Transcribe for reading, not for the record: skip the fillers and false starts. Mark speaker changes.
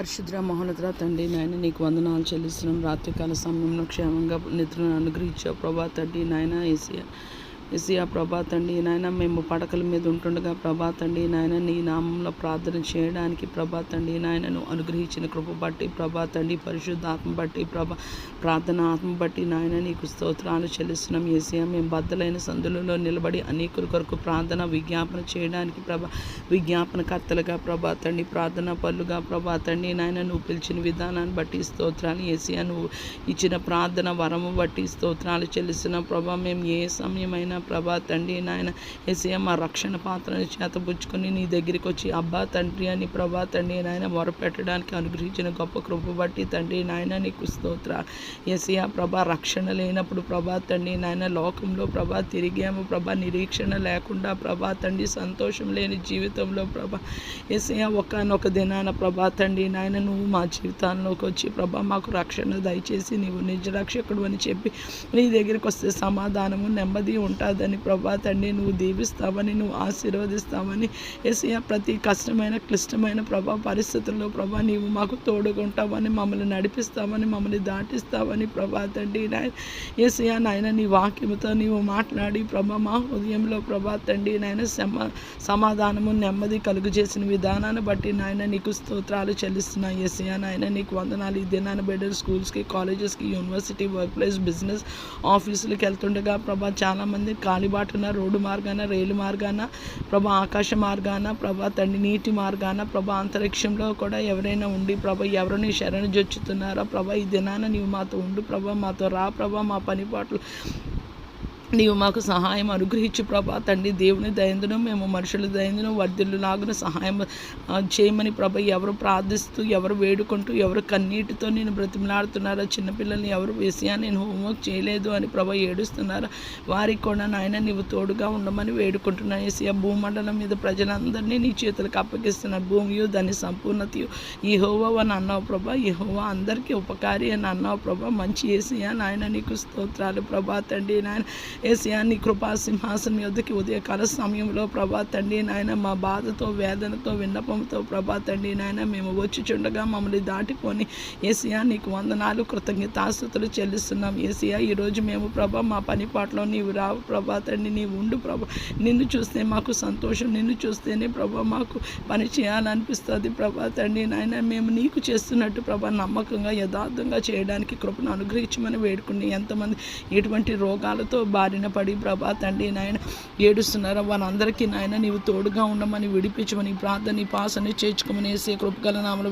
Speaker 1: పరిశుద్ర మహోన్నతుడ తండ్రి నాయన నీకు వందనాలు చెల్లిస్తున్నాం. రాత్రికాల సమయంలో క్షేమంగా నిద్రను అనుగ్రహించావు ప్రభా తండ్రి నాయన. ఏసియా ప్రభా తండ్రి నాయన మేము పడకల మీద ఉంటుండగా ప్రభా తండ్రి నాయన నీ నామంలో ప్రార్థన చేయడానికి ప్రభా తండ్రి నాయనను అనుగ్రహించిన కృప బట్టి ప్రభా తండ్రి పరిశుద్ధాత్మ బట్టి ప్రార్థన ఆత్మ బట్టి నాయన నీకు స్తోత్రాలు చెల్లిస్తున్నాం. ఏసియా మేము బద్దలైన సందులలో నిలబడి అనేకుల కొరకు ప్రార్థన విజ్ఞాపన చేయడానికి విజ్ఞాపనకర్తలుగా ప్రభా తండ్రి ప్రార్థన పనులుగా ప్రభా తండ్రి నాయన నువ్వు పిలిచిన విధానాన్ని బట్టి స్తోత్రాలు. ఏసియా నువ్వు ఇచ్చిన ప్రార్థన వరము బట్టి స్తోత్రాలు చెల్లిస్తున్నాం ప్రభా. మేము ఏ సమయమైనా ప్రభా తండ్రి నాయన ఏసియా మా రక్షణ పాత్రని చేతబుచ్చుకొని నీ దగ్గరికి వచ్చి అబ్బా తండ్రి అని ప్రభా తండ్రి నాయన మొరపెట్టడానికి అనుగ్రహించిన గొప్ప కృప బట్టి తండ్రి నాయన నీకు స్తోత్ర. ఏసియా ప్రభా రక్షణ లేనప్పుడు ప్రభా తండ్రి నాయన లోకంలో ప్రభా తిరిగాము ప్రభా, నిరీక్షణ లేకుండా ప్రభా తండ్రి సంతోషం లేని జీవితంలో ప్రభా ఏసియా ఒకానొక దినాన ప్రభా తండ్రి నాయన నువ్వు మా జీవితాల్లోకి వచ్చి ప్రభా మాకు రక్షణ దయచేసి నీవు నిజ రక్షకుడు అని చెప్పి నీ దగ్గరికి వస్తే సమాధానము నెమ్మది ఉంటుందని ప్రభా తండ్రి నువ్వు దీవిస్తావని నువ్వు ఆశీర్వదిస్తావని ఏసియా ప్రతి కష్టమైన క్లిష్టమైన ప్రభా పరిస్థితుల్లో ప్రభా నీవు మాకు తోడుకుంటావని మమ్మల్ని నడిపిస్తావని మమ్మల్ని దాటిస్తావని ప్రభా తండ్రి నాయన ఏసియా నాయన నీ వాక్యముతో నీవు మాట్లాడి ప్రభా మా హృదయంలో ప్రభా తండ్రి నాయన సమాధానము నెమ్మది కలుగు చేసిన విధానాన్ని బట్టి నాయన నీకు స్తోత్రాలు చెల్లిస్తున్నా. ఏసియా నాయన నీకు వందనాలు. ఈ దినాన్ని బిడ్డలు స్కూల్స్కి కాలేజెస్కి యూనివర్సిటీ వర్క్ ప్లేస్ బిజినెస్ ఆఫీసులకు వెళ్తుండగా ప్రభా చాలామంది కాలిబాటున రోడ్డు మార్గాన రైలు మార్గాన ప్రభా ఆకాశ మార్గాన ప్రభా తండ్రి నీటి మార్గాన ప్రభా అంతరిక్షంలో కూడా ఎవరైనా ఉండి ప్రభా ఎవరిని శరణు జొచ్చుతున్నారా ప్రభా ఈ దినాన నీవు మాతో ఉండు ప్రభా, మాతో రా ప్రభా, మా పని పాటలు నీవు మాకు సహాయం అనుగ్రహించు ప్రభా తండ్రి. దేవుని దయందును మేము మనుషుల దయందును వర్ధిల్లులాగున సహాయం చేయమని ప్రభా ఎవరు ప్రార్థిస్తూ ఎవరు వేడుకుంటూ ఎవరు కన్నీటితో నేను బ్రతిమలాడుతున్నారో చిన్నపిల్లల్ని ఎవరు వేసియా నేను హోంవర్క్ చేయలేదు అని ప్రభా ఏడుస్తున్నారో వారికి కూడా నాయన నీవు తోడుగా ఉండమని వేడుకుంటున్నాను. ఏసియా భూమండలం మీద ప్రజలందరినీ నీ చేతులకు అప్పగిస్తున్నారు. భూమియు దాని సంపూర్ణతయు యెహోవా అని అన్నావు ప్రభా. యెహోవా అందరికీ ఉపకారి అని అన్నావు ప్రభా. మంచి ఏసియా నాయన నీకు స్తోత్రాలు ప్రభా తండ్రి నాయన. ఏసియా నీ కృపా సింహాసనం యొద్దకి ఉదయకాల సమయంలో ప్రభా తండ్రి నాయన మా బాధతో వేదనతో విన్నపంతో ప్రభా తండ్రి నాయన మేము వచ్చుచుండగా మమ్మల్ని దాటిపోని ఏసియా నీకు వందనాలు కృతజ్ఞతాస్తుతులు చెల్లిస్తున్నాం. ఏసియా ఈరోజు మేము ప్రభా మా పని పాటలో నీవు రావు ప్రభా తండ్రి నీవు ఉండు ప్రభా. నిన్ను చూస్తే మాకు సంతోషం, నిన్ను చూస్తేనే ప్రభా మాకు పని చేయాలనిపిస్తుంది ప్రభా తండ్రి నాయన. మేము నీకు చేస్తున్నట్టు ప్రభా నమ్మకంగా యథార్థంగా చేయడానికి కృపను అనుగ్రహించమని వేడుకుని ఎంతమంది ఎటువంటి రోగాలతో బారిన పడి ప్రభా తండ్రి నాయన ఏడుస్తున్నారో వారందరికీ నాయన నీవు తోడుగా ఉండమని విడిపించమని ప్రార్థన పాసని చేర్చుకోమని వేసే కృపగల నామములో